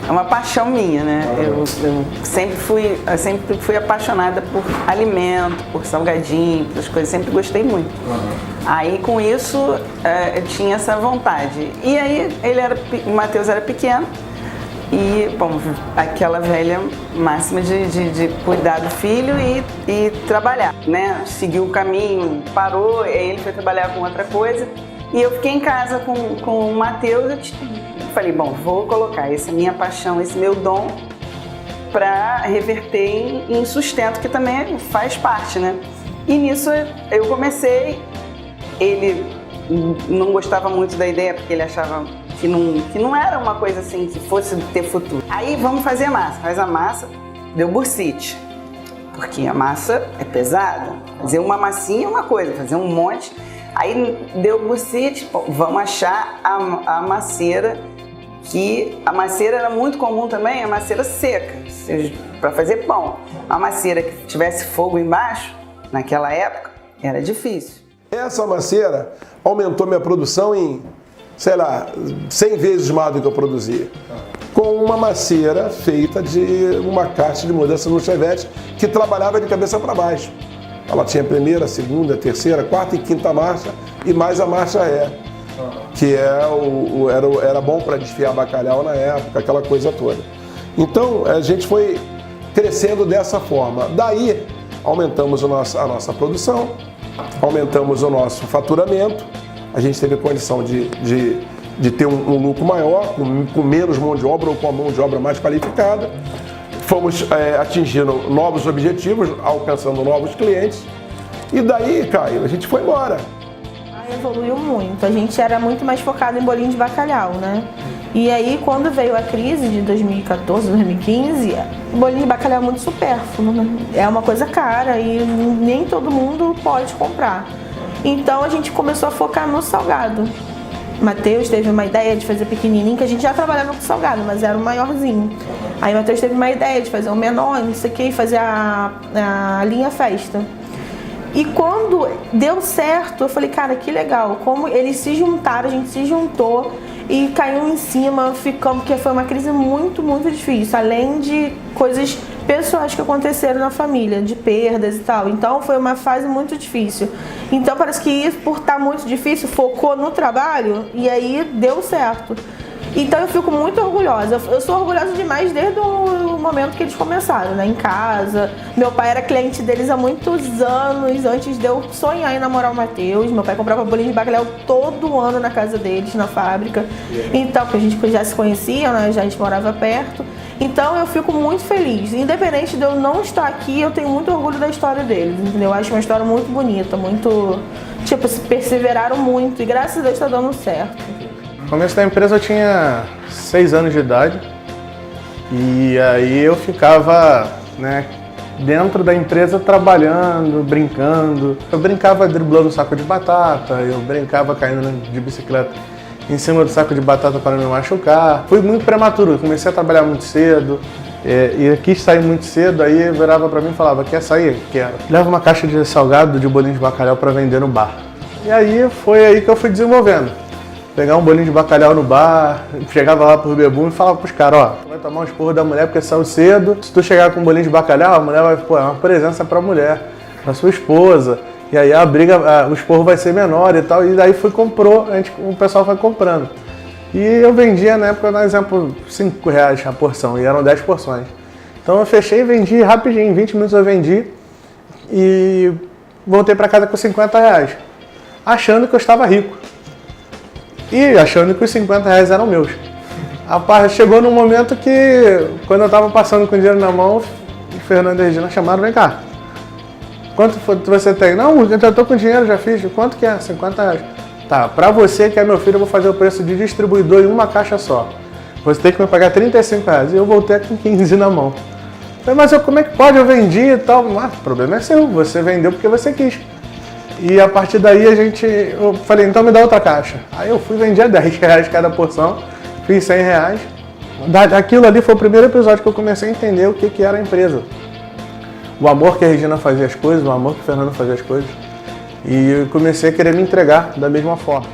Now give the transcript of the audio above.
É uma paixão minha, né? Eu sempre fui apaixonada por alimento, por salgadinho, por as coisas, sempre gostei muito. Aí com isso eu tinha essa vontade. E aí o Matheus era pequeno e, bom, aquela velha máxima de cuidar do filho e trabalhar, né? Seguiu o caminho, parou, aí ele foi trabalhar com outra coisa e eu fiquei em casa com o Matheus. Falei, bom, vou colocar essa minha paixão, esse meu dom para reverter em sustento, que também faz parte, né? E nisso eu comecei, ele não gostava muito da ideia, porque ele achava que não era uma coisa assim, que fosse ter futuro. Aí vamos fazer massa, faz a massa, deu bursite, porque a massa é pesada, fazer uma massinha é uma coisa, fazer um monte, aí deu bursite, vamos achar a maceira, que a maceira era muito comum também, a maceira seca, para fazer pão. A maceira que tivesse fogo embaixo, naquela época, era difícil. Essa maceira aumentou minha produção em, sei lá, 100 vezes mais do que eu produzia. Com uma maceira feita de uma caixa de mudança no Chevette que trabalhava de cabeça para baixo. Ela tinha primeira, segunda, terceira, quarta e quinta marcha e mais a marcha ré, que era bom para desfiar bacalhau na época, aquela coisa toda. Então a gente foi crescendo dessa forma. Daí aumentamos a nossa produção, aumentamos o nosso faturamento, a gente teve condição de ter um lucro maior, com menos mão de obra ou com a mão de obra mais qualificada. Fomos atingindo novos objetivos, alcançando novos clientes. E daí, Caio, a gente foi embora. Evoluiu muito, a gente era muito mais focado em bolinho de bacalhau, né? E aí quando veio a crise de 2014, 2015, o bolinho de bacalhau é muito supérfluo, né? É uma coisa cara e nem todo mundo pode comprar. Então a gente começou a focar no salgado. Matheus teve uma ideia de fazer pequenininho, que a gente já trabalhava com salgado, mas era o maiorzinho. Aí Matheus teve uma ideia de fazer um menor, não sei o que, e fazer a linha festa. E quando deu certo, eu falei, cara, que legal, como eles se juntaram, a gente se juntou e caiu em cima, ficamos, porque foi uma crise muito, muito difícil, além de coisas pessoais que aconteceram na família, de perdas e tal. Então foi uma fase muito difícil. Então parece que isso, por estar muito difícil, focou no trabalho e aí deu certo. Então eu fico muito orgulhosa. Eu sou orgulhosa demais desde o momento que eles começaram, né? Em casa. Meu pai era cliente deles há muitos anos, antes de eu sonhar em namorar o Matheus. Meu pai comprava bolinho de bacalhau todo ano na casa deles, na fábrica. Então, porque a gente já se conhecia, né? Já a gente morava perto. Então eu fico muito feliz. Independente de eu não estar aqui, eu tenho muito orgulho da história deles, entendeu? Eu acho uma história muito bonita, muito... Tipo, se perseveraram muito e graças a Deus está dando certo. No começo da empresa eu tinha 6 anos de idade e aí eu ficava, né, dentro da empresa trabalhando, brincando. Eu brincava driblando saco de batata, eu brincava caindo de bicicleta em cima do saco de batata para não me machucar. Fui muito prematuro, eu comecei a trabalhar muito cedo e quis sair muito cedo, aí virava para mim e falava, quer sair? Quero. Leva uma caixa de salgado de bolinho de bacalhau para vender no bar. E aí foi aí que eu fui desenvolvendo. Pegar um bolinho de bacalhau no bar, chegava lá pro bebum e falava pros caras, ó, tu vai tomar um esporro da mulher porque saiu cedo, se tu chegar com um bolinho de bacalhau, a mulher vai, pô, é uma presença pra mulher, pra sua esposa, e aí a briga, o esporro vai ser menor e tal, e daí o pessoal foi comprando. E eu vendia, na época, no exemplo, R$5 a porção, e eram 10 porções. Então eu fechei e vendi rapidinho, em 20 minutos eu vendi, e voltei pra casa com R$50, achando que eu estava rico. E achando que os R$50 eram meus. Rapaz, chegou num momento que, quando eu tava passando com o dinheiro na mão, o Fernando e a Regina chamaram, vem cá. Quanto você tem? Não, eu já tô com dinheiro, já fiz. Quanto que é? R$50. Tá, pra você que é meu filho, eu vou fazer o preço de distribuidor em uma caixa só. Você tem que me pagar R$35. E eu voltei com 15 na mão. Falei, mas como é que pode? Eu vendi e tal. Mas o problema é seu, você vendeu porque você quis. E a partir daí eu falei, então me dá outra caixa. Aí eu fui vender R$10 cada porção, fiz R$100. Aquilo ali foi o primeiro episódio que eu comecei a entender o que era a empresa. O amor que a Regina fazia as coisas, o amor que o Fernando fazia as coisas. E eu comecei a querer me entregar da mesma forma.